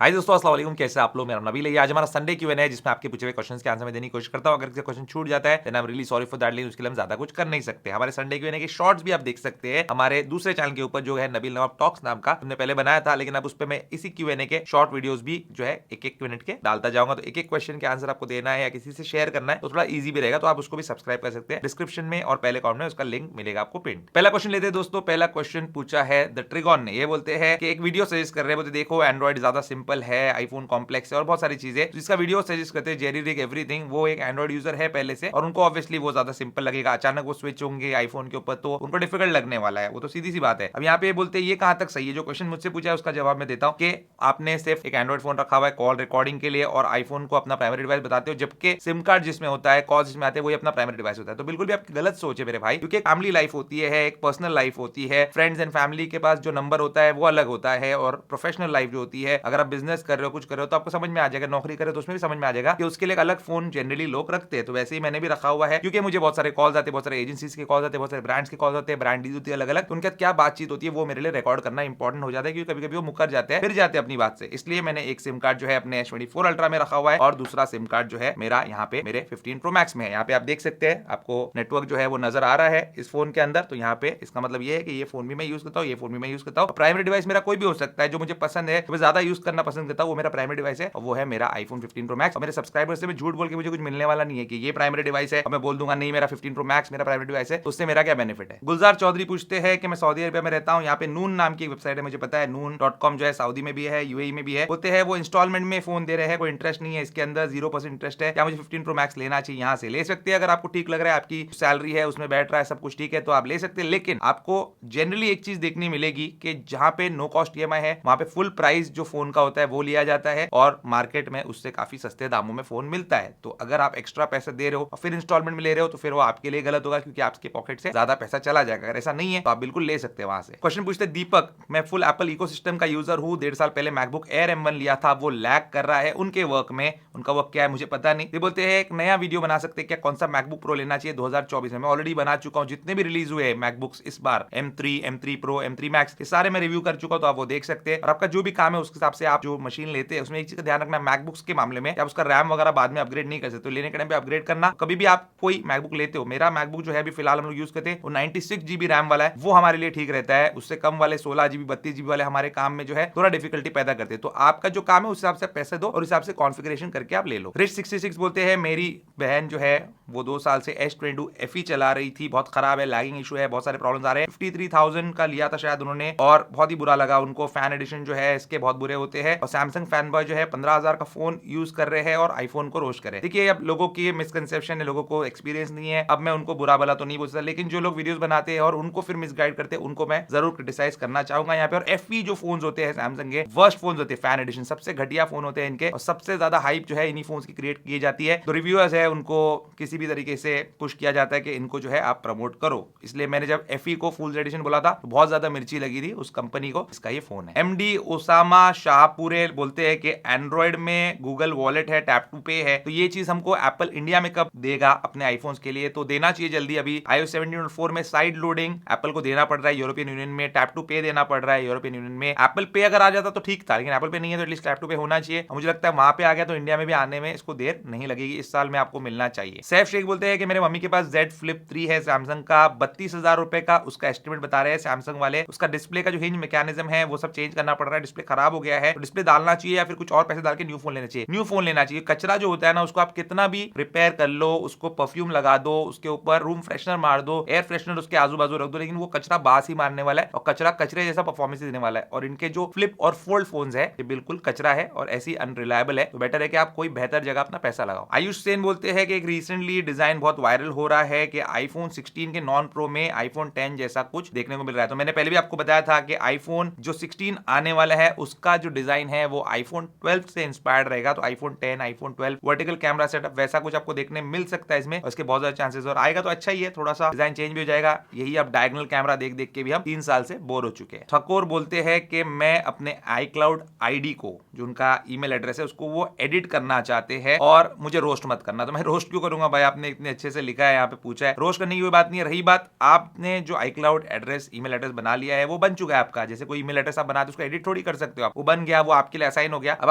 हाय दोस्तों, अस्सलाम वालेकुम। कैसे आप लोग? मेरा नबील है। आज हमारा संडे क्यूएनए है जिसमें आपके पूछे हुए क्वेश्चंस के आंसर मैं देने की कोशिश करता हूं। अगर किसी क्वेश्चन छूट जाता है then I am really sorry for that, लेकिन उसके लिए हम ज्यादा कुछ कर नहीं सकते। हमारे संडे क्यूएनए के शॉर्ट्स भी आप देख सकते हैं हमारे दूसरे चैनल के ऊपर जो है नबील नवाब टॉक्स नाम का, हमने पहले बनाया था, लेकिन अब उस पर मैं इसी क्यूएनए के शॉर्ट वीडियोस भी जो है एक मिनट के डालता जाऊंगा। तो एक क्वेश्चन के आंसर आपको देना है या किसी से शेयर करना है तो थोड़ा ईजी भी रहेगा, तो आप उसको भी सब्सक्राइब कर सकते हैं। डिस्क्रिप्शन में और पहले कमेंट में उसका लिंक मिलेगा आपको पिन। पहला क्वेश्चन लेते हैं दोस्तों। पहला क्वेश्चन पूछा है द ट्रिगॉन ने। ये बोलते हैं कि एक वीडियो सजेस्ट कर रहे हैं, बोलते देखो एंड्रॉइड ज्यादा सिंपल है, आईफोन कॉम्प्लेक्स है और बहुत सारी चीजें, तो इसका वीडियो सजेस्ट करते हैं जेरी रिग एवरीथिंग। वो एक एंड्रॉइड यूजर है पहले से और उनको ऑब्वियसली वो ज्यादा सिंपल लगेगा। अचानक वो स्विच होंगे आईफोन के ऊपर तो उनको डिफिकल्ट लगने वाला है, वो तो सीधी सी बात है। अब यहाँ पे बोलते हैं ये कहां तक सही है। जो क्वेश्चन मुझसे पूछा है उसका जवाब मैं देता हूँ कि आपने सिर्फ एक एंड्रॉइड फोन रखा हुआ है कॉल रिकॉर्डिंग के लिए और आईफोन को अपना प्राइमरी डिवाइस बताते हो, जबकि सिम कार्ड जिसमें होता है, कॉल जिसमें आते हैं, वही अपना प्राइमरी डिवाइस होता है। तो बिल्कुल भी आपकी गलत सोच है मेरे भाई, क्योंकि फैमिली लाइफ होती है, एक पर्सनल लाइफ होती है, फ्रेंड्स एंड फैमिली के पास जो नंबर होता है वो अलग होता है, और प्रोफेशनल लाइफ जो होती है, अगर आप बिजनेस कर रहे हो, कुछ कर रहे हो, तो आपको समझ में आ जाएगा। नौकरी करे तो उसमें भी समझ में आ जाएगा कि उसके लिए एक अलग फोन जनरली लोग रखते हैं। तो वैसे ही मैंने भी रखा हुआ है, क्योंकि मुझे बहुत सारे कॉल्स आते हैं, बहुत सारे एजेंसीज के कॉल्स आते हैं, बहुत सारे ब्रांड्स के कॉल्स आते हैं, ब्रांडीज होती है अलग अलग, तो उनके क्या बातचीत होती है वो मेरे लिए रिकॉर्ड करना इंपॉर्टेंट हो जाता है, क्योंकि कभी कभी वो मुकर जाते हैं, फिर जाते हैं अपनी बात से। इसलिए मैंने एक सिम कार्ड जो है अपने S24 अल्ट्रा में रखा हुआ है और दूसरा सिम कार्ड जो है मेरा यहाँ पे मेरे 15 प्रो मैक्स में है। यहाँ पे आप देख सकते हैं, आपको नेटवर्क जो है वो नजर आ रहा है इस फोन के अंदर। तो यहाँ पे इसका मतलब ये है कि ये फोन भी मैं यूज करता हूँ, ये फोन भी मैं यूज करता हूँ। प्राइमरी डिवाइस मेरा कोई भी हो सकता है, जो मुझे पसंद है, मैं ज्यादा यूज करना पसंद करता हूँ, वो मेरा प्राइमरी डिवाइस है और वो है मेरा आईफोन 15 प्रो मैक्स। और मेरे सब्सक्राइबर से मैं झूठ बोल के मुझे कुछ मिलने वाला नहीं है कि ये प्राइमरी डिवाइस है और मैं बोल दूंगा नहीं मेरा 15 प्रो मैक्स मेरा प्राइमरी डिवाइस है, तो उससे मेरा क्या बेनिफिट है। गुलजार चौधरी पूछते हैं कि मैं सऊदी अरबिया में रहता हूँ, यहाँ पे नून नाम की वेबसाइट है, मुझे पता है noon.com जो है सऊदी में भी है, यूएई में भी है। बोलते हैं वो इंस्टॉलमेंट में फोन दे रहे हैं, कोई इंटरेस्ट नहीं है इसके अंदर, 0% इंटरेस्ट है। क्या मुझे 15 प्रो मैक्स लेना चाहिए? यहाँ से ले सकते हैं, अगर आपको ठीक लग रहा है, आपकी सैलरी है उसमें बैठ रहा है, सब कुछ ठीक है, तो आप ले सकते हैं। लेकिन आपको जनरली एक चीज देखने मिलेगी कि जहां पे नो कॉस्ट ईएमआई है वहां पे फुल प्राइस जो फोन का होता है वो लिया जाता है और मार्केट में उससे काफी सस्ते दामों में फोन मिलता है। तो अगर आप एक्स्ट्रा पैसा दे रहे हो और फिर इंस्टॉलमेंट में ले रहे हो तो फिर वो आपके लिए गलत होगा, क्योंकि आपके पॉकेट से ज्यादा पैसा चला जाएगा। अगर ऐसा नहीं है तो आप बिल्कुल ले सकते हैं वहां से। क्वेश्चन पूछते दीपक, मैं फुल एप्पल इकोसिस्टम का यूजर हूँ, 1.5 साल पहले मैकबुक एयर M1 लिया था, वो लैग कर रहा है उनके वर्क में। उनका वर्क क्या है मुझे पता नहीं। ये बोलते हैं एक नया वीडियो बना सकते हैं क्या, कौन सा मैकबुक प्रो लेना चाहिए 2024 में। मैं ऑलरेडी बना चुका हूँ, जितने भी रिलीज हुए मैकबुक्स इस बार, M3 M3 pro M3 max, ये सारे मैं रिव्यू कर चुका हूँ, तो आप वो देख सकते हैं। और आपका जो भी काम है उसके हिसाब से आप जो मशीन लेते हैं उसमें एक चीज का ध्यान रखना, मैकबुक्स के मामले में आप उसका रैम वगैरह बाद में अपग्रेड नहीं कर सकते, तो लेने के टाइम पे अपग्रेड करना। कभी भी आप कोई मैकबुक लेते हो, मेरा मैकबुक जो है अभी फिलहाल हम लोग यूज करते हैं वो 96 GB रैम वाला है, वो हमारे लिए ठीक रहता है। उससे कम वाले 16 GB 32 GB वाले हमारे काम में जो है थोड़ा डिफिकल्टी पैदा करते हैं। तो आपका जो काम है उस हिसाब से पैसे दो और उस हिसाब से कॉन्फ़िगरेशन करके आप ले लो। रिच 66 बोलते हैं मेरी बहन जो है वो 2 साल से S22 FE चला रही थी, बहुत खराब है, लैगिंग इशू है, बहुत सारे प्रॉब्लम्स आ रहे हैं। 53,000 का लिया था शायद उन्होंने और बहुत ही बुरा लगा उनको। फैन एडिशन जो है इसके बहुत बुरे होते हैं और सैमसंग फैन बॉय जो है 15,000 का फोन यूज कर रहे हैं और आईफोन को रोस्ट कर रहे हैं। देखिए अब लोगों की मिसकंसेप्शन है, लोगों को एक्सपीरियंस नहीं है, अब मैं उनको बुरा भला तो नहीं बोल सकता, लेकिन जो लोग वीडियोस बनाते हैं और उनको फिर मिसगाइड करते हैं उनको मैं जरूर क्रिटिसाइज करना चाहूंगा यहाँ पे। और FE जो फोन होते हैं सैमसंग के वर्स्ट फोन होते हैं, फैन एडिशन सबसे घटिया फोन होते हैं इनके, और सबसे ज्यादा हाइप जो है इन्हीं फोन्स की क्रिएट की जाती है। तो रिव्यूअर्स है उनको किसी भी तरीके से पुश किया जाता है कि इनको जो है आप प्रमोट करो। इसलिए मैंने जब FE को फुल एडिशन बोला था तो बहुत ज्यादा मिर्ची लगी थी उस कंपनी को, इसका ये फोन है। MD ओसामा शाहपुरे बोलते हैं कि एंड्रॉइड में गूगल वॉलेट है, टैप टू पे है, तो ये चीज हमको एप्पल इंडिया में कब देगा अपने आईफोन्स के लिए? तो देना चाहिए जल्दी। अभी iOS 17.4 में साइड लोडिंग एप्पल को देना पड़ रहा है यूरोपियन यूनियन में, टैप टू पे देना पड़ रहा है यूरोपियन यूनियन में। एप्पल पे अगर आ जाता तो ठीक था, लेकिन एप्पल पे नहीं है तो एटलीस्ट टैप टू पे होना चाहिए। मुझे लगता है वहां पे आ गया तो इंडिया में भी आने में इसको देर नहीं लगेगी, इस साल में आपको मिलना चाहिए। सैफ शेख बोलते हैं कि मेरे मम्मी के पास Z Flip 3 है सैमसंग का, 32,000 रुपए का उसका एस्टिमेट बता रहे हैं सैमसंग वाले। उसका डिस्प्ले का जो हिंज मैकेनिज्म है वो सब चेंज करना पड़ रहा है, डिस्प्ले खराब हो गया है, तो डिस्प्ले डालना चाहिए या फिर कुछ और पैसे डाल के न्यू फोन लेना चाहिए? न्यू फोन लेना चाहिए। कचरा जो होता है ना उसको आप कितना भी रिपेयर कर लो, उसको परफ्यूम लगा दो, उसके ऊपर रूम फ्रेशनर मार दो, एयर फ्रेशनर उसके आजू बाजू रख दो, लेकिन वो कचरा बास ही मारने वाला है और कचरा कचरे जैसा परफॉर्मेंस देने वाला है। और इनके जो फ्लिप और फोल्ड फोन्स है ये बिल्कुल कचरा है और ऐसी अनरिलायबल है, तो बेटर है कि आप कोई बेहतर जगह अपना पैसा लगाओ। आयुष सेन बोलते हैं कि एक रिसेंटली डिजाइन बहुत वायरल हो रहा है कि आईफोन 16 के नॉन प्रो में आईफोन 10 जैसा कुछ देखने को मिल रहा है। तो मैंने पहले भी आपको बताया था कि आईफोन जो 16 आने वाला है उसका जो डिजाइन है वो आईफोन 12 से इंस्पायर्ड रहेगा। तो iPhone 10 iPhone 12 vertical camera setup वैसा कुछ आपको देखने मिल सकता है इसमें, उसके बहुत ज्यादा चांसेस और आएगा तो अच्छा ही है, थोड़ा सा डिजाइन चेंज भी हो जाएगा। यही अब डायगोनल कैमरा देख देख के भी हम 3 साल से बोर हो चुके हैं। ठकोर बोलते हैं कि मैं अपने iCloud ID को, जो उनका ईमेल एड्रेस है, उसको वो एडिट करना चाहते हैं और मुझे रोस्ट मत करना। तो मैं रोस्ट क्यों करूंगा भाई, भाई आपने इतने अच्छे से लिखा है, यहाँ पे पूछा है, रोज करने की कोई बात नहीं है। रही बात आपने जो iCloud एड्रेस ईमेल एड्रेस बना लिया है वो बन चुका है आपका। जैसे कोई ईमेल एड्रेस आप बनाते उसको एडिट थोड़ी कर सकते हो आप, वो बन गया, वो आपके लिए असाइन हो गया। अब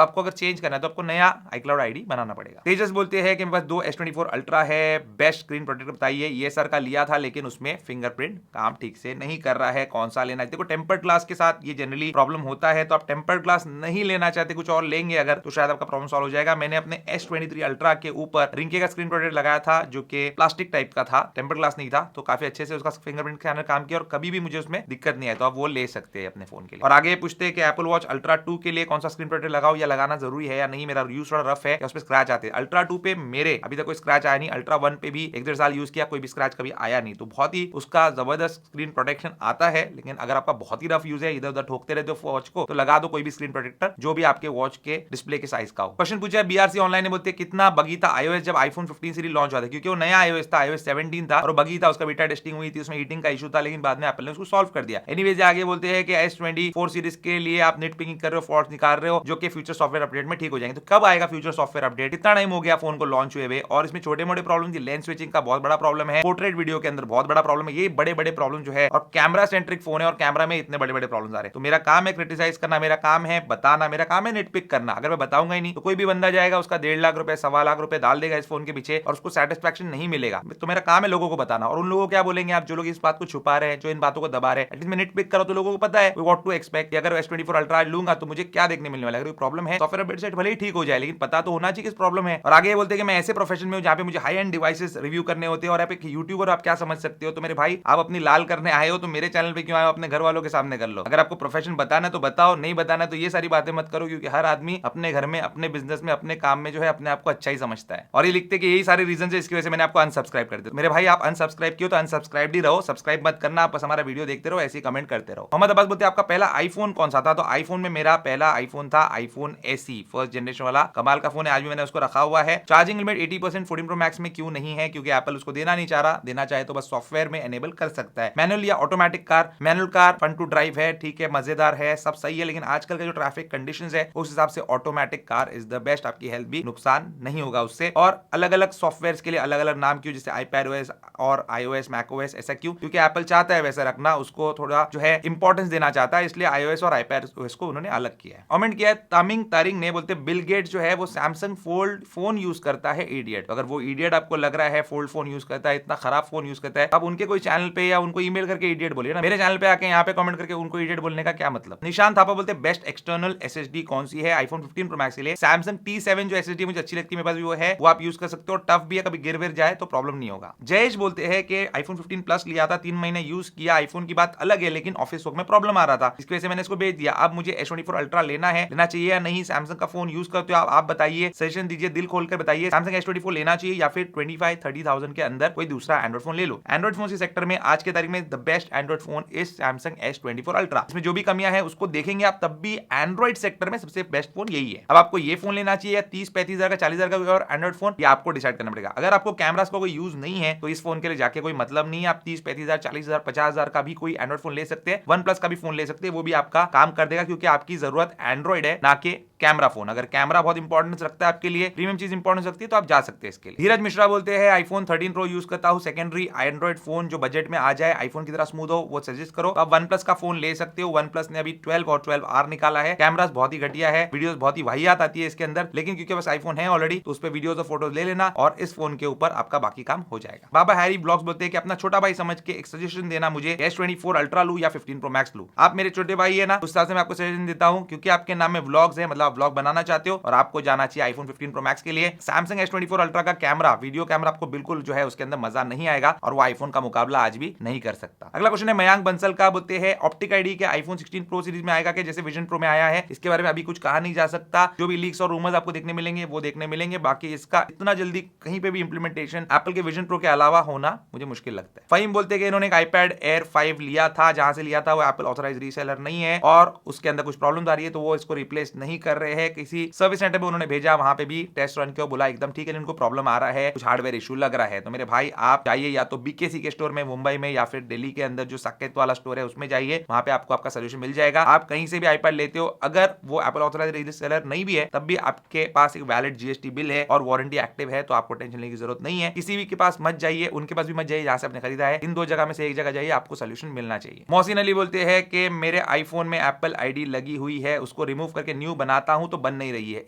आपको अगर चेंज करना है तो आपको नया iCloud आईडी बनाना पड़ेगा। तेजस बोलते हैं कि मेरे पास 2 S24 अल्ट्रा है, बेस्ट स्क्रीन प्रोटेक्टर बताइए। ये सर का लिया था लेकिन उसमें फिंगरप्रिंट काम ठीक से नहीं कर रहा है, कौन सा लेना है। देखो टेम्पर्ड ग्लास के साथ ये जनरली प्रॉब्लम होता है, तो आप टेम्पर्ड ग्लास नहीं लेना चाहते, कुछ और लेंगे अगर, तो शायद आपका प्रॉब्लम सॉल्व हो जाएगा। मैंने अपने S23 अल्ट्रा के ऊपर रिंके का स्क्रीन प्रोटेक्टर लगाया था जो कि प्लास्टिक टाइप का था, टेम्पर्ड ग्लास नहीं था, तो काफी अच्छे से उसका फिंगरप्रिंट स्कैनर काम किया और कभी भी मुझे उसमें दिक्कत नहीं है, तो आप वो ले सकते हैं अपने फोन के लिए। और आगे पूछते हैं कि एप्पल वॉच अल्ट्रा 2 के लिए कौन सा स्क्रीन प्रोटेक्टर लगाओ या लगाना जरूरी है या नहीं, मेरा यूज थोड़ा रफ है या उसमें स्क्रैच आते हैं। अल्ट्रा 2 पे मेरे अभी तक कोई स्क्रैच आया नहीं, अल्ट्रा 1 पे भी 1-1.5 साल यूज किया, कोई भी स्क्रैच कभी आया नहीं, तो बहुत ही उसका जबरदस्त स्क्रीन प्रोटेक्शन आता है। लेकिन अगर आपका बहुत ही रफ यूज है, इधर उधर ठोकते रहते हो वॉच को, तो लगा दो कोई भी स्क्रीन प्रोटेक्टर जो भी आपके वॉच के डिस्प्ले के साइज का हो। क्वेश्चन पूछा है बीआरसी ऑनलाइन ने, बोलते कितना बगी था iOS जब iPhone 15 सीरीज लॉन्च हुआ था, क्योंकि वो नया iOS था, iOS 17 था और बगी था, उसका बीटा टेस्टिंग हुई थी, उसमें हीटिंग का इशू था, लेकिन बाद में एप्पल ने उसको सॉल्व कर दिया। एनीवेज आगे बोलते हैं कि S24 सीरीज के लिए आप नेट पिकिंग कर रहे हो, फॉल्ट निकाल रहे हो, जो कि फ्यूचर सॉफ्टवेयर अपडेट में ठीक हो जाएंगे। तो कब आएगा फ्यूचर सॉफ्टवेयर अपडेट? इतना टाइम हो गया फोन को लॉन्च हुए हुए और इसमें छोटे मोटे प्रॉब्लम थी, लेंस स्विचिंग का बहुत बड़ा प्रॉब्लम है, पोर्ट्रेट वीडियो के अंदर बहुत बड़ा प्रॉब्लम है, ये बड़े बड़े प्रॉब्लम जो है, और कैमरा सेंट्रिक फोन है और कैमरा में इतने बड़े बड़े प्रॉब्लम आ रहे हैं। तो मेरा काम है क्रिटिसाइज करना, मेरा काम है बताना, मेरा काम है नेट पिक करना। अगर मैं बताऊंगा ही नहीं तो कोई भी बंदा जाएगा, उसका 1.5 लाख रुपए 1.25 लाख रुपए डाल देगा इस फोन के पीछे और उसको सेटिस्फैक्शन नहीं मिलेगा। तो मेरा काम है लोगों को बताना। और उन लोगों को क्या बोलेंगे आप, जो लोग इस बात को छुपा रहे हैं, जो इन बातों को दबा रहे हैं, एटलीस्ट मैं नेट पिक करो तो लोगों को पता है व्हाट टू एक्सपेक्ट। अगर S24 अल्ट्रा लूंगा तो मुझे क्या देखने मिलने वाला है। अगर प्रॉब्लम है सॉफ्टवेयर अपडेट से भले ही ठीक हो जाए, लेकिन पता तो होना चाहिए किस प्रॉब्लम है। और आगे बोलते हैं कि मैं ऐसे प्रोफेशन में हूं जहां पे मुझे हाई एंड डिवाइसेस रिव्यू करने होते हैं और आप एक यूट्यूबर आप क्या समझ सकते हो। तो मेरे भाई आप अपनी लाल करने आए हो तो मेरे चैनल पे क्यों आए हो, अपने घर वालों के सामने कर लो। अगर आपको प्रोफेशन बताना तो बताओ, नहीं बताना तो ये सारी बातें मत करो, क्योंकि हर आदमी अपने घर में, अपने बिजनेस में, अपने काम में जो है अपने आप को अच्छा ही समझता है। और ये लिखते कि यही सारे रीजन है, इसकी वजह से मैंने आपको अनसब्सक्राइब कर दिया। मेरे भाई आप अनसब्सक्राइब किया तो अनसब्सक्राइब ही रहो, सब्सक्राइब मत करना, आप बस हमारा वीडियो देखते रहो, ऐसे कमेंट करते रहो। मोहम्मद अब्बास बोलते हैं आपका पहला आईफोन कौन सा था? तो आईफोन में मेरा पहला आईफोन था आईफोन SE, फर्स्ट जनरेशन वाला, कमाल का फोन है, आज भी मैंने उसको रखा हुआ है। चार्जिंग लिमिट 80% 14 Pro Max में क्यों नहीं है? क्योंकि एप्पल उसको देना नहीं चाह रहा, देना चाहे तो बस सॉफ्टवेयर में एनेबल कर सकता है। मैनुअल या automatic car? Manual car fun to drive है, ठीक है, मजेदार है, सब सही है, लेकिन आजकल का जो ट्रैफिक कंडीशंस है उस हिसाब से automatic car is the best. आपकी हेल्थ भी नुकसान नहीं होगा उससे। और अलग अलग सॉफ्टवेयर के लिए अलग अलग नाम क्यों, जैसे iPadOS और iOS macOS, ऐसा क्यों? क्योंकि एप्पल चाहता है वैसे रखना, उसको थोड़ा जो है इंपॉर्टेंस देना चाहता है, इसलिए iOS और iPadOS को उन्होंने अलग किया है। कमेंट किया है तामिंग तारिंग ने, बोलते बिल गेट्स जो है वो सैमसंग फोल्ड फोन यूज करता है, इडियट। अगर वो इडियट आपको लग रहा है, फोल्ड फोन यूज करता है, इतना खराब फोन यूज करता है, अब उनके कोई चैनल पे या उनको ईमेल करके इडियट बोलिए ना, मेरे चैनल पे आके यहाँ पे कमेंट करके उनको इडियट बोलने का क्या मतलब। निशान थापा बोलते बेस्ट एक्सटर्नल SSD कौन सी है iPhone 15 Pro Max के लिए? सैमसंग T7 जो SSD मुझे अच्छी लगती है, मेरे पास भी वो है, वो आप यूज कर सकते हो, टफ भी है, कभी गिर विर जाए तो प्रॉब्लम नहीं होगा। जयेश बोलते हैं कि iPhone 15 Plus लिया था, 3 महीने यूज किया, आईफोन की बात अलग है, लेकिन ऑफिस वर्क में प्रॉब्लम आ रहा था, इसकी वजह से मैंने इसको बेच दिया। अब मुझे S24 अल्ट्रा लेना है, लेना चाहिए या नहीं? सैमसंग का फोन यूज करते हो आप बताइए, सजेशन दीजिए, दिल खोलकर बताइए, सैमसंग S24 लेना चाहिए या फिर 25-30,000 के अंदर कोई दूसरा एंड्रॉइड फोन ले लो। एंड्रॉइड फोन के सेक्टर में आज के तारीख में the best Android phone is Samsung S24 ultra. इसमें जो भी कमियां है उसको देखेंगे आप, तब भी एंड्रॉइड सेक्टर में सबसे बेस्ट फोन यही है। अब आपको ये फोन लेना चाहिए या 30-35 हजार का, 40 हजार का और एंड्रॉइड फोन, ये आपको डिसाइड करना पड़ेगा। अगर आपको कैमरास का कोई यूज नहीं है तो इस फोन के लिए जाके कोई मतलब नहीं है, आप 30-35 हजार, 40 हजार, 50 हजार का भी कोई एंड्रॉइड फोन ले सकते हैं, OnePlus का भी फोन ले सकते हैं, वो भी आपका काम कर देगा, क्योंकि आपकी जरूरत एंड्रॉइड है ना कि कैमरा फोन। अगर कैमरा बहुत इंपॉर्टेंस रखता है आपके लिए, प्रीमियम चीज इंपॉर्टेंस रखती है, तो आप जा सकते हैं इसके लिए। धीरज मिश्रा बोलते हैं iPhone 13 Pro यूज करता हूं, सेकेंडरी एंड्रॉइड फोन जो बजट में आ जाए, आईफोन की तरह स्मूथ हो, वो सजेस्ट करो। आप OnePlus का फोन ले सकते हो, OnePlus ने अभी 12 और 12R निकाला है, कैमरास बहुत ही घटिया है, वीडियोस बहुत ही वाहियात आती है इसके अंदर, लेकिन क्योंकि बस आईफोन है ऑलरेडी तो उस पर वीडियोस और फोटोज ले लेना और इस फोन के ऊपर आपका बाकी काम हो जाएगा। बाबा हैरी ब्लॉग्स बोलते हैं कि अपना छोटा भाई समझ के एक सजेशन देना मुझे, S24 अल्ट्रा लूं या 15 Pro Max लूं? आप मेरे छोटे भाई है ना, उस हिसाब से मैं आपको सजेशन देता हूं, क्योंकि आपके नाम में व्लॉग्स है, मतलब आप व्लॉग बनाना चाहते हो और आपको जाना चाहिए iPhone 15 Pro Max के लिए। सैमसंग S24 अल्ट्रा का कैमरा, वीडियो कैमरा आपको बिल्कुल जो है उसके अंदर मजा नहीं आएगा और वो आईफोन का मुकाबला आज भी नहीं कर सकता। अगला क्वेश्चन है मयांक बंसल का, बोलते हैं ऑप्टिक आईडी के iPhone 16 Pro सीरीज में आएगा कि जैसे विजन प्रो में आया है? इसके बारे में अभी कुछ कहा नहीं जा सकता, जो भी लीक्स और रूमर्स आपको देखने मिलेंगे वो देखने मिलेंगे, बाकी इसका इतना जल्दी कहीं पे भी इंप्लीमेंटेशन एप्पल के विजन प्रो के अलावा होना मुझे मुश्किल लगता है। फहीम बोलते हैं कि इन्होंने एक iPad Air 5 लिया था, जहां से लिया था वो एप्पल ऑथराइज रीसेलर नहीं है और उसके अंदर कुछ प्रॉब्लम आ रही है, तो वो इसको रिप्लेस नहीं कर रहे हैं। किसी सर्विस सेंटर पे उन्होंने भेजा, वहां पे भी टेस्ट रन किया, बोला एकदम ठीक है, इनको प्रॉब्लम आ रहा है, कुछ हार्डवेयर इशू लग रहा है। तो मेरे भाई आप जाइए या तो BKC के स्टोर में मुंबई में या फिर दिल्ली के अंदर जो साकेत वाला स्टोर है उसमें जाइए, वहां पे आपको आपका सोल्यूशन मिल जाएगा। आप कहीं से भी iPad लेते हो, अगर वो एप्पल ऑथराइज्ड रीसेलर नहीं भी है तब भी आपके पास एक वैलिड GST बिल है और वारंटी एक्टिव है, तो आपको टेंशन लेने की जरूरत नहीं है। किसी भी के पास मत जाइए, उनके पास भी मत जाइए जहां से आपने खरीदा है। इन दो जगह में से एक जगह जाइए, आपको सोल्यूशन मिलना चाहिए। मोहसिन अली बोलते हैं कि मेरे आईफोन में एप्पल आईडी लगी हुई है, उसको रिमूव करके न्यू बनाता हूं तो बन नहीं रही है।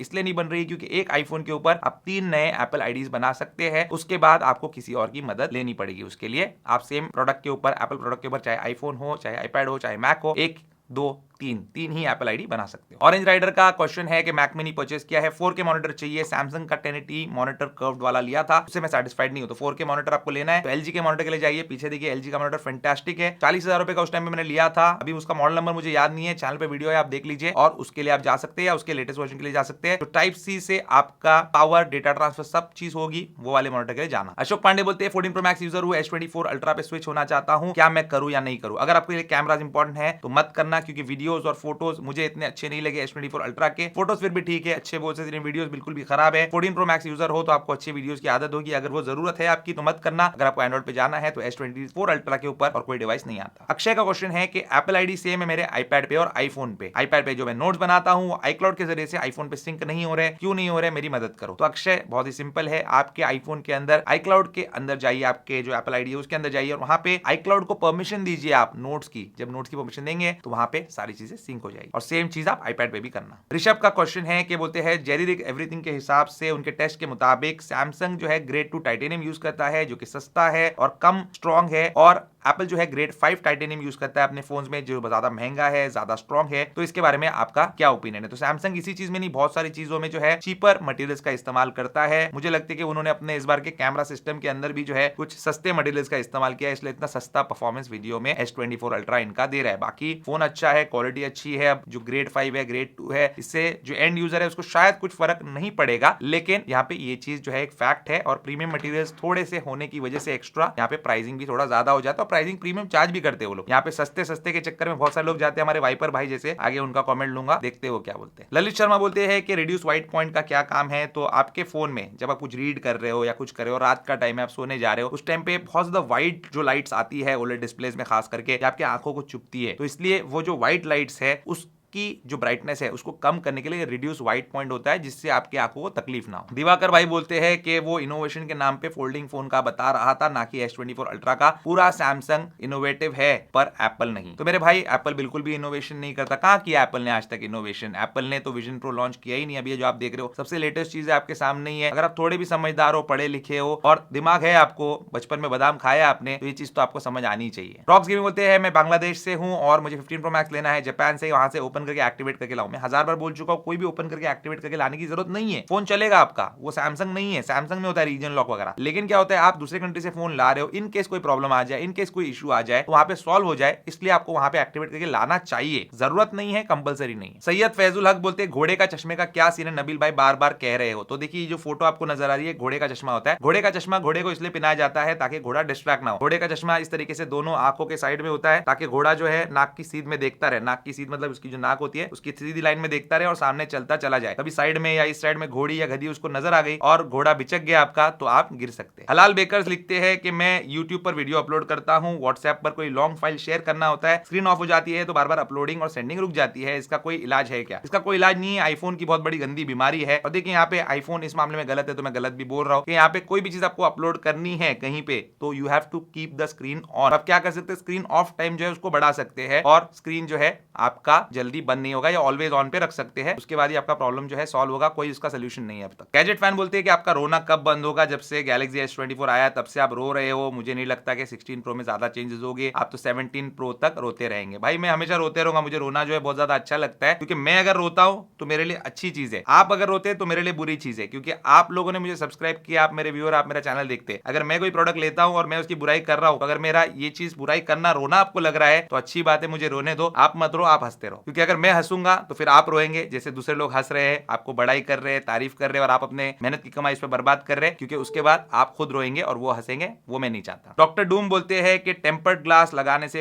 इसलिए नहीं बन रही क्योंकि एक आईफोन के ऊपर आप 3 नए एप्पल आईडीज बना सकते हैं, उसके बाद आपको किसी और की मदद लेनी पड़ेगी। उसके लिए आप सेम प्रोडक्ट के ऊपर, एप्पल प्रोडक्ट के ऊपर, चाहे आईफोन हो, चाहे आईपैड हो, चाहे मैक हो, 1 2 तीन ही एप्पल आईडी बना सकते हो। ऑरेंज राइडर का क्वेश्चन है कि मैक मिनी परचेस किया है, 4K मॉनिटर चाहिए, सैमसंग का 1080 मॉनिटर कर्व्ड वाला लिया था, उससे मैं सेटिस्फाइड नहीं हूं। तो 4K मॉनिटर आपको लेना है तो एलजी के मॉनिटर के लिए जाइए। पीछे देखिए एलजी का मॉनिटर फैंटास्टिक है, 40,000 रुपए का उस टाइम में मैंने लिया था। अभी उसका मॉडल नंबर मुझे याद नहीं है, चैनल पे वीडियो है, आप देख लीजिए और उसके लिए आप जा सकते हैं या उसके लेटेस्ट वर्जन के लिए जा सकते हैं। तो टाइप सी से आपका पावर, डेटा ट्रांसफर सब चीज होगी, वो वाले मॉनिटर के लिए जाना। अशोक पांडे बोलते हैं 14 प्रो मैक्स यूजर हूं, S24 अल्ट्रा पे स्विच होना चाहता हूं, क्या मैं करूं या नहीं करूं? अगर आपके लिए कैमराज इंपॉर्टेंट है तो मत करना, क्योंकि वीडियोस और फोटोज मुझे इतने अच्छे नहीं लगे S24 अल्ट्रा के। फोटोज फिर भी ठीक है, अच्छे बोल सकते हैं, वीडियोस बिल्कुल भी खराब है। 14 प्रो मैक्स यूजर हो तो आपको अच्छे वीडियोस की आदत होगी, अगर वो जरूरत है आपकी तो मत करना। अगर आपको एंड्रॉइड पे जाना है तो S24 अल्ट्रा के ऊपर और कोई डिवाइस नहीं आता। अक्षय का क्वेश्चन है कि एप्पल आईडी सेम है मेरे आईपैड पे और आईफोन पे। आईपैड पे जो मैं नोट्स बनाता हूं आईक्लाउड के जरिए से आईफोन पे सिंक नहीं हो रहे, क्यों नहीं हो रहे, मेरी मदद करो। तो अक्षय बहुत ही सिंपल है, आपके आईफोन के अंदर आईक्लाउड के अंदर जाइए, आपके जो एप्पल आईडी है उसके अंदर जाइए और वहां पे आईक्लाउड को परमिशन दीजिए आप नोट्स की। जब नोट्स की परमिशन देंगे तो वहां पे सारी चीजें सिंक हो जाएगी और सेम चीज आप आईपैड पे भी करना। ऋषभ का क्वेश्चन है कि बोलते हैं जेरी एवरीथिंग के हिसाब से उनके टेस्ट के मुताबिक सैमसंग जो है ग्रेड 2 टाइटेनियम यूज करता है, जो कि सस्ता है और कम स्ट्रॉन्ग है, और एप्पल जो है ग्रेड 5 टाइटेनियम यूज करता है अपने फोन्स में, जो ज्यादा महंगा है, ज्यादा स्ट्रॉन्ग है। तो इसके बारे में आपका क्या ओपिनियन है? तो सैमसंग इसी चीज में नहीं, बहुत सारी चीजों में जो है चीपर मटेरियल्स का इस्तेमाल करता है। मुझे लगता है कि उन्होंने अपने इस बार के कैमरा सिस्टम के अंदर भी जो है कुछ सस्ते मटेरियल्स का इस्तेमाल किया है, इसलिए इतना सस्ता परफॉर्मेंस वीडियो में S24 अल्ट्रा इनका दे रहा है। बाकी फोन अच्छा है, क्वालिटी अच्छी है। अब जो ग्रेड 5 है, ग्रेड 2 है, इससे जो एंड यूजर है उसको शायद कुछ फर्क नहीं पड़ेगा, लेकिन यहाँ पे ये चीज जो है एक फैक्ट है। और प्रीमियम मटेरियल्स थोड़े से होने की वजह से एक्स्ट्रा यहाँ पे प्राइसिंग भी थोड़ा ज्यादा हो जाता है, और प्राइसिंग प्रीमियम चार्ज भी करते हैं वो लोग। यहाँ पे सस्ते सस्ते के चक्कर में बहुत सारे लोग जाते हैं, हमारे वाइपर भाई जैसे। आगे उनका कमेंट लूंगा, देखते हो क्या बोलते हैं। ललित शर्मा बोलते हैं कि रिड्यूस व्हाइट पॉइंट का क्या काम है? तो आपके फोन में जब आप कुछ रीड कर रहे हो या कुछ कर रहे हो, रात का टाइम है, आप सोने जा रहे हो, उस टाइम पे बहुत ज्यादा व्हाइट जो लाइट्स आती है ओलेड डिस्प्लेस में खास करके, आपकी आंखों को चुभती है। तो इसलिए वो जो व्हाइट लाइट्स है उस की जो ब्राइटनेस है उसको कम करने के लिए रिड्यूस व्हाइट पॉइंट होता है, जिससे आपकी आंखों को तकलीफ ना हो। दिवाकर भाई बोलते हैं कि वो इनोवेशन के नाम पे फोल्डिंग फोन का बता रहा था, ना कि S24 अल्ट्रा का। पूरा सैमसंग इनोवेटिव है पर एप्पल नहीं। तो मेरे भाई एप्पल बिल्कुल भी इनोवेशन नहीं करता। कहां किया एप्पल ने आज तक इनोवेशन? एप्पल ने तो विजन प्रो लॉन्च किया ही नहीं। अभी जो आप देख रहे हो सबसे लेटेस्ट चीज आपके सामने ही है। अगर आप थोड़े भी समझदार हो, पढ़े लिखे हो और दिमाग है आपको, बचपन में बादाम खाया आपने, तो ये चीज तो आपको समझ आनी चाहिए। रॉक्स गेमिंग बोलते हैं मैं बांग्लादेश से हूं और मुझे 15 प्रो मैक्स लेना है जापान से, वहां से ओपन करके एक्टिवेट करके मैं 1000 बार बोल चुका हूं, कोई भी ओपन करके एक्टिवेट करके लाने की जरूरत नहीं है। फोन चलेगा आपका, वो सैमसंग नहीं है। सैमसंग में होता है रीजन लॉक वगैरह, लेकिन क्या होता है आप दूसरे कंट्री से फोन ला रहे हो, इन केस कोई प्रॉब्लम आ जाए, इन केस कोई इशू आ जाए तो वहां पे सॉल्व हो जाए, इसलिए आपको वहां पे एक्टिवेट करके लाना चाहिए। जरूरत नहीं है, कंपलसरी नहीं है। सैयद फैजुल हक बोलते हैं घोड़े का चश्मे का क्या सीन है? नबील भाई बार बार कह रहे हो। तो देखिए जो फोटो आपको नजर आ रही है, घोड़े का चश्मा होता है। घोड़े का चश्मा घोड़े को इसलिए पहनाया जाता है ताकि घोड़ा डिस्ट्रैक्ट ना हो। घोड़े का चश्मा इस तरीके से दोनों आंखों के साइड में होता है ताकि घोड़ा जो है नाक की सीध में देखता रहे। नाक की सीध मतलब उसकी जो नाक होती है उसकी सीधी लाइन में देखता रहे और सामने चलता चला जाए। कभी साइड में या इस साइड में घोड़ी या गधी उसको नजर आ गई और घोड़ा बिचक गया आपका, तो आप गिर सकते हैं। हलाल बेकर्स लिखते हैं कि मैं YouTube पर वीडियो अपलोड करता हूं, WhatsApp पर कोई लॉन्ग फाइल शेयर करना होता है, स्क्रीन ऑफ हो जाती है तो बार बार अपलोडिंग और सेंडिंग रुक जाती है, इसका कोई इलाज है क्या? इसका कोई इलाज नहीं है, आईफोन की बहुत बड़ी गंदी बीमारी है। और देखिए यहाँ पे आईफोन इस मामले में गलत है, तो मैं गलत भी बोल रहा हूँ कि यहाँ पे कोई भी चीज आपको अपलोड करनी है कहीं पे तो you have to keep the screen on. आप क्या कर सकते हैं, स्क्रीन ऑफ टाइम जो है उसको बढ़ा सकते हैं और स्क्रीन जो है आपका जल्दी बंद नहीं होगा, या ऑलवेज ऑन पे रख सकते हैं, उसके बाद ही आपका प्रॉब्लम जो है सॉल्व होगा। कोई उसका सोल्यूशन नहीं है अब तक। गैजेट फैन बोलते हैं कि आपका रोना कब बंद होगा? जब से गैलेक्सी S24 आया तब से आप रो रहे हो। मुझे नहीं लगता कि 16 प्रो में ज्यादा चेंजेस होंगे, आप तो 17 प्रो तक रोते रहेंगे। भाई मैं हमेशा रोते रहूंगा, मुझे रोना जो है बहुत ज्यादा अच्छा लगता है, क्योंकि मैं अगर रोता हूं तो मेरे लिए अच्छी चीज है, आप अगर रोते हैं तो मेरे लिए बुरी चीज है, क्योंकि आप लोगों ने मुझे सब्सक्राइब किया, आप मेरे व्यूअर, आप मेरा चैनल देखते हैं। अगर मैं कोई प्रोडक्ट लेता हूं और मैं उसकी बुराई कर रहा हूं, अगर मेरा ये चीज बुराई करना रोना आपको लग रहा है तो अच्छी बात है, मुझे रोने दो। आप मत रो, आप हंसते रहो, क्योंकि अगर मैं हंसूंगा तो फिर आप रोएंगे। जैसे दूसरे लोग हंस रहे हैं, आपको बड़ाई कर रहे हैं, तारीफ कर रहे हैं और आप अपने मेहनत की कमाई इस पर बर्बाद कर रहे हैं, क्योंकि उसके बाद आप खुद रोएंगे और वो हंसेंगे, वो मैं नहीं चाहता। डॉक्टर डूम बोलते हैं कि टेम्पर्ड ग्लास लगाने से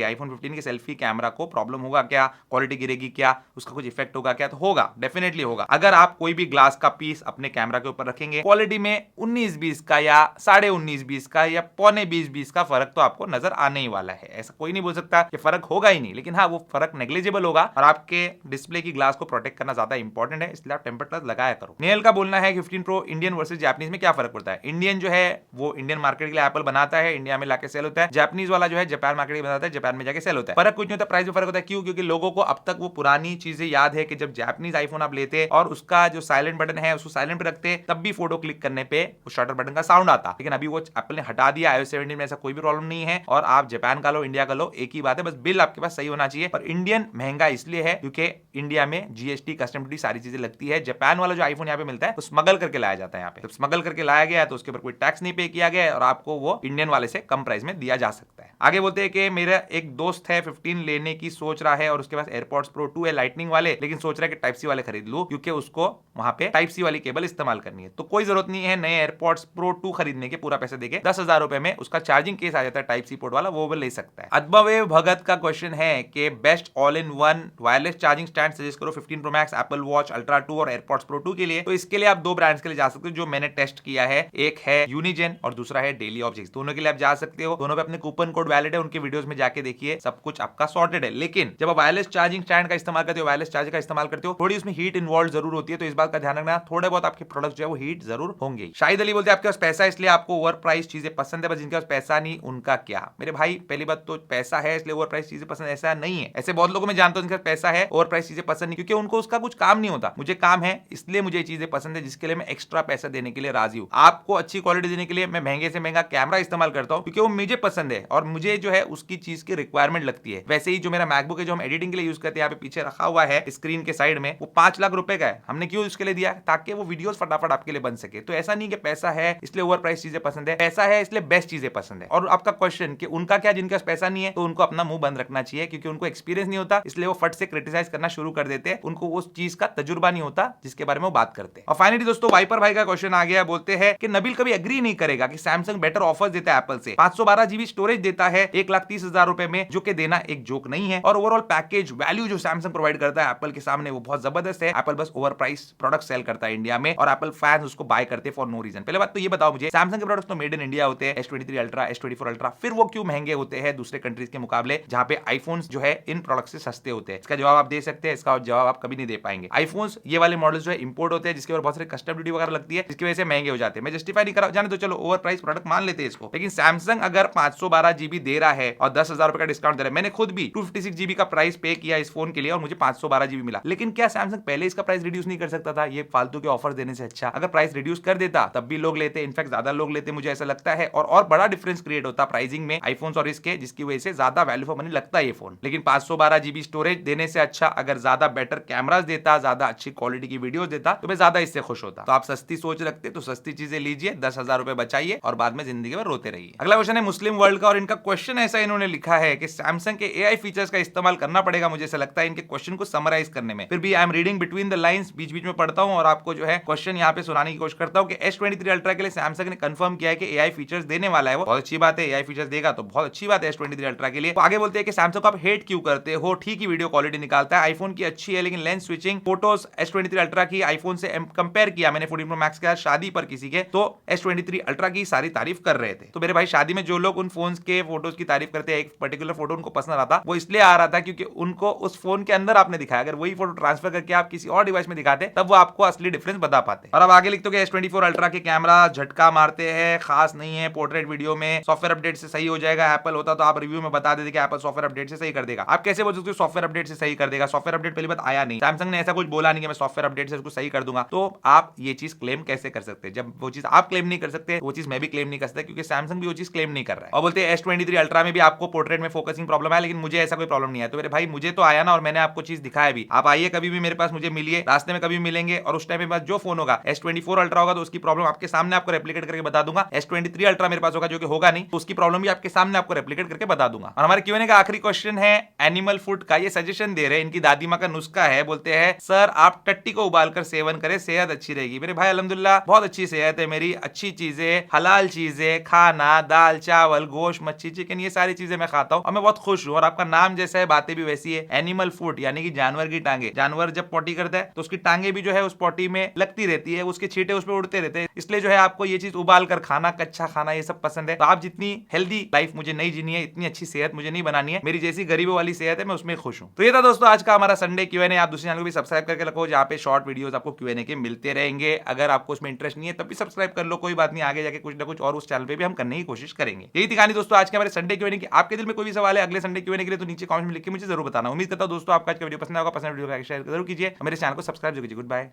आईफोन 15 के सेल्फी कैमरा को प्रॉब्लम होगा क्या? क्वालिटी गिरेगी क्या? उसका कुछ इफेक्ट होगा क्या? तो होगा, डेफिनेटली होगा। अगर आप कोई भी ग्लास का पीस अपने कैमरा के ऊपर रखेंगे, क्वालिटी में 19-20 का या 19.5-20 का या 15.20-20 का फर्क तो आपको नजर आने ही वाला है। ऐसा कोई नहीं बोल सकता कि फर्क होगा ही नहीं, लेकिन हाँ वो फर्क नेग्लिजिबल होगा। होगा और आपके डिस्प्ले की ग्लास को प्रोटेक्ट करना ज्यादा इंपॉर्टेंट है, इसलिए आप टेम्पर्ड ग्लास लगाया करो। नेल का बोलना है 15 प्रो इंडियन वर्सेस जापानीज में क्या फर्क पड़ता है। इंडियन जो है वो इंडियन मार्केट के लिए एप्पल बनाता है, इंडिया में लाके सेल होता है। जापानीज वाला जो है जापान मार्केट में बनाता है, जापान में जाके सेल होता है। फर्क कुछ नहीं होता, प्राइस में फर्क होता है। क्यों? क्योंकि लोगों को अब तक वो पुरानी चीजें याद है कि जब जापानीज आईफोन आप लेते और उसका जो साइलेंट बटन है उसको साइलेंट पे रखते तब भी फोटो क्लिक करने पे उस शटर बटन का साउंड आता। लेकिन अभी वो एप्पल ने हटा दिया, iOS 17 में ऐसा कोई भी प्रॉब्लम नहीं है। और आप जापान का लो इंडिया का लो एक ही बात है, बस बिल आपके पास सही होना चाहिए। पर इंडियन महंगा इसलिए है क्योंकि इंडिया में जीएसटी कस्टम ड्यूटी सारी चीजें लगती है। जापान वाला जो आईफोन यहाँ पे मिलता है वो स्मगल करके लाया जाता है। यहाँ पे जब स्मगल करके लाया गया है तो उसके ऊपर कोई टैक्स नहीं पे किया गया है और आपको वो इंडियन वाले से कम प्राइस में दिया जा सकता है। आगे बोलते हैं कि मेरा एक दोस्त है 15 लेने की सोच रहा है और उसके पास एयरपॉड्स प्रो 2 है लाइटनिंग वाले, लेकिन सोच रहा है कि टाइप सी वाले खरीद लूं क्योंकि उसको वहां पे टाइप सी वाली केबल इस्तेमाल करनी है। तो कोई जरूरत नहीं है नए एयरपॉड्स प्रो 2 खरीदने के, पूरा पैसे देके 10,000 रुपए में उसका चार्जिंग केस आ जाता है टाइप सी पोर्ट वाला, वो ले सकता है। अद्भवेव भगत का क्वेश्चन है कि best all in one wireless charging stand suggest करो 15 pro max, Apple watch ultra 2 और एयरपॉड्स प्रो 2 के लिए। तो इसके लिए आप दो ब्रांड्स के लिए जा सकते हो जो मैंने टेस्ट किया है, एक है यूनिजेन और दूसरा है डेली ऑब्जेक्ट्स। दोनों के लिए आप जा सकते हो, दोनों पे अपने कूपन कोड वैलिड है, उनके वीडियोस में जाके देखिए, सब कुछ आपका सॉर्टेड है। लेकिन जब आप वायरलेस चार्जिंग स्टैंड का इस्तेमाल करते हो, वायरलेस चार्जर का इस्तेमाल करते हो, थोड़ी उसमें हीट इन्वॉल्व जरूर होती है, तो इस बात का ध्यान रखना, थोड़े बहुत आपके प्रोडक्ट जो है वो हीट जरूर होंगे। शाहिद अली बोलते हैं आपके पास पैसा इसलिए आपको ओवर प्राइस चीजें पसंद है, बस जिनके पास पैसा नहीं उनका क्या। मेरे भाई पहली बात तो पैसा है इसलिए ओवर प्राइस चीजें पसंद, ऐसा नहीं है। ऐसे बहुत लोगों में जानता हूं जिनके पास पैसा है ओवर प्राइस चीजें पसंद नहीं, क्योंकि उनको उसका कुछ काम नहीं होता। मुझे काम है इसलिए मुझे ये चीजें पसंद है, जिसके लिए मैं एक्स्ट्रा पैसा देने के लिए राजी हूं। आपको अच्छी क्वालिटी देने के लिए मैं महंगे से महंगा कैमरा इस्तेमाल करता हूं क्योंकि वो मुझे पसंद है और मुझे जो है उसकी चीज की रिक्वायरमेंट लगती है। वैसे ही जो मेरा मैकबुक है जो हम एडिटिंग के लिए यूज करते हैं, यहाँ पे पीछे रखा हुआ है स्क्रीन के साइड में, वो 5 लाख रुपए का है। हमने क्यों उसके लिए दिया? ताकि वो वीडियोस फटाफट आपके लिए बन सके। तो ऐसा नहीं कि पैसा है इसलिए ओवर प्राइस चीजें पसंद है, पैसा है इसलिए बेस्ट चीजें पसंद है। और आपका क्वेश्चन कि उनका क्या, जिनके पास पैसा नहीं है तो उनको अपना मुंह बंद रखना चाहिए, क्योंकि उनको एक्सपीरियंस नहीं होता इसलिए वो फट से क्रिटिसाइज करना शुरू कर देते हैं। उनको उस चीज का तजुर्बा नहीं होता जिसके बारे में वो बात करते हैं। और फाइनली दोस्तों वाइपर भाई का क्वेश्चन आ गया, बोलते हैं कि नबील कभी एग्री नहीं करेगा कि सैमसंग बेटर ऑफर्स देता है एप्पल से, 512 जीबी स्टोरेज देता है 1,30,000 रुपए में, जो कि देना एक जोक नहीं है। और ओवरऑल पैकेज वैल्यू जो सैमसंग प्रोवाइड करता है एप्पल के सामने वो बहुत जबरदस्त है। एप्पल बस ओवर प्राइस प्रोडक्ट सेल करता है इंडिया में और एप्पल फैंस उसको बाय करते हैं फॉर नो रीजन। पहले बात तो ये बताओ मुझे, सैमसंग के प्रोडक्ट्स तो मेड इन इंडिया होते हैं, S23 अल्ट्रा, S24 अल्ट्रा, फिर वो क्यों महंगे होते हैं दूसरे कंट्रीज के मुकाबले जहां पे आईफोन्स जो है इन प्रोडक्ट से सस्ते होते हैं? इसका जवाब आप दे सकते हैं, इसका जवाब आप कभी नहीं दे पाएंगे। आईफोन्स ये वाले मॉडल्स जो है इंपोर्ट होते हैं, जिसके ऊपर बहुत सारी कस्टम ड्यूटी वगैरह लगती है, जिसकी वजह से महंगे हो जाते हैं। मैं जस्टिफाई नहीं कर रहा, जाने तो चलो ओवर प्राइस प्रोडक्ट मान लेते हैं इसको। लेकिन सैमसंग अगर 512 जीबी दे रहा है और 10,000 रुपए का डिस्काउंट दे रहा है, मैंने खुद भी 256 जीबी का प्राइस पे किया इस फोन के लिए और मुझे 512 जीबी मिला। लेकिन क्या सैमसंग पहले इसका प्राइस रिड्यूस नहीं कर सकता था? ये फालतू के ऑफर देने से अच्छा अगर प्राइस रिड्यूस कर देता तब भी लोग लेते, इनफैक्ट ज्यादा लोग लेते, मुझे ऐसा लगता है। और बड़ा डिफरेंस क्रिएट होता प्राइसिंग में आईफोन्स और इसके, जिसकी वजह से ज्यादा वैल्यू फॉर मनी लगता है ये फोन। लेकिन 512 जीबी स्टोरेज देने से अच्छा अगर ज्यादा बेटर कैमरास देता, ज्यादा अच्छी क्वालिटी की वीडियो देता, तो मैं ज्यादा इससे खुश होता। तो आप सस्ती सोच रखते तो सस्ती चीजें लीजिए, 10,000 रुपए बचाइए और बाद में जिंदगी में रोते रहिए। अगला क्वेश्चन है मुस्लिम वर्ल्ड का और इनका क्वेश्चन ऐसा इन्होंने लिखा है कि सैमसंग के एआई फीचर्स का इस्तेमाल करना पड़ेगा, मुझे ऐसा लगता है इनके क्वेश्चन को समराइज करने में। फिर भी I am reading between the lines, बीच बीच में पढ़ता हूं और आपको जो है क्वेश्चन यहाँ पे सुनाने की कोशिश करता हूं कि S23 अल्ट्रा के लिए सैमसंग ने कंफर्म किया है कि एआई फीचर्स देने वाला है। वो बहुत अच्छी बात है, एआई फीचर्स देगा तो बहुत अच्छी बात है S23 अल्ट्रा के लिए। तो आगे बोलते हैं कि सैमसंग को आप हेट क्यों करते हो, ठीक ही वीडियो क्वालिटी निकालता है, आईफोन की अच्छी है लेकिन lens switching photos S23 ultra की आईफोन से कंपेयर किया मैंने 14 प्रो मैक्स के साथ शादी पर किसी के, तो S23 अल्ट्रा की सारी तारीफ कर रहे थे। तो मेरे भाई शादी में जो लोग उन फोन्स के फोटोज की तारीफ करते हैं, एक पर्टिकुलर फोटो उनको पसंद आता, वो इसलिए आ रहा था क्योंकि उनको उस फोन के अंदर आपने दिखाया। अगर वही फोटो ट्रांसफर करके आप किसी और डिवाइस में दिखाते तब वो आपको असली डिफरेंस बता पाते। और अब आगे लिखते हो कि S24 अल्ट्रा के कैमरा झटका मारते हैं, खास नहीं है, पोर्ट्रेट वीडियो में सॉफ्टवेयर अपडेट से सही हो जाएगा। एप्पल होता तो आप रिव्यू में बता देते कि एप्पल सॉफ्टवेयर अपडेट से सही कर देगा। आप कैसे बोल सकते हो सॉफ्टवेयर अपडेट से सही कर देगा? सॉफ्टवेयर अपडेट पहली बात आया नहीं, सैमसंग ने ऐसा कुछ बोला नहीं कि मैं सॉफ्टवेयर अपडेट से उसको सही कर दूंगा। तो आप ये चीज क्लेम कैसे कर सकते हैं? जब वो चीज आप क्लेम नहीं कर सकते वो चीज मैं भी क्लेम नहीं कर सकता, क्योंकि सैमसंग भी वो चीज क्लेम नहीं कर रहा है। और बोलते हैं S23 अल्ट्रा में भी आपको पोर्ट्रेट में फोकसिंग प्रॉब्लम है, लेकिन मुझे ऐसा कोई प्रॉब्लम नहीं है। तो मेरे भाई मुझे तो आया ना, और मैंने आपको चीज दिखाया भी। आप आइए कभी भी मेरे पास, मुझे मिलिए, रास्ते में कभी मिलेंगे और उस टाइम मेरे पास जो फोन होगा S24 अल्ट्रा होगा तो उसकी प्रॉब्लम आपके सामने आपको रेप्लिकेट करके बता दूंगा। S23 अल्ट्रा मेरे पास होगा जो कि होगा नहीं, तो उसकी प्रॉब्लम भी आपके सामने आपको रेप्लिकेट करके बता दूंगा। और हमारे Q&A का आखिरी क्वेश्चन है एनिमल फूड का, ये सजेशन दे रहे हैं, इनकी दादी माँ का नुस्खा है। बोलते हैं सर आप टट्टी को उबालकर सेवन करें, सेहत अच्छी रहेगी। मेरे भाई अल्हम्दुलिल्लाह बहुत अच्छी सेहत है मेरी, अच्छी चीजें, हलाल चीजें, खाना, दाल चावल, गोश्त, मच्छी, चिकन, ये सारी चीजें मैं खाता हूँ और मैं बहुत खुश हूँ। और आपका नाम जैसा है बातें भी वैसी है, एनिमल फूड यानी कि जानवर की टांगे। जानवर जब पॉटी करता है तो उसकी टांगे भी जो है उस पॉटी में लगती रहती है, उसके छींटे उस पर उड़ते रहते हैं, इसलिए जो है आपको ये चीज उबाल कर खाना, कच्चा खाना ये सब पसंद है। तो आप जितनी हेल्दी लाइफ मुझे नहीं जीनी है, इतनी अच्छी सेहत मुझे नहीं बनानी है, मेरी जैसी गरीबों वाली सेहत है मैं उसमें खुश खुश हूं। तो ये था दोस्तों आज का हमारा संडे Q&A। आप दूसरे चैनल को भी सब्सक्राइब करके रखो, जहाँ पे शॉर्ट वीडियोस आपको Q&A के मिलते रहेंगे। अगर आपको उसमें इंटरेस्ट नहीं है तब भी सब्सक्राइब कर लो, कोई बात नहीं, आगे जाके कुछ ना कुछ और उस चैनल पे भी हम करने की कोशिश करेंगे। यही थी कहानी दोस्तों आज के हमारे संडे Q&A की। आपके दिल में कोई भी सवाल है अगले संडे Q&A के लिए तो नीचे कमेंट में लिख के मुझे जरूर बताना। उम्मीद करता हूं दोस्तों आपका आज का वीडियो पसंद आएगा, पसंद वीडियो को शेयर जरूर कीजिए, मेरे चैनल को सब्सक्राइब जरूर कीजिए। Good bye.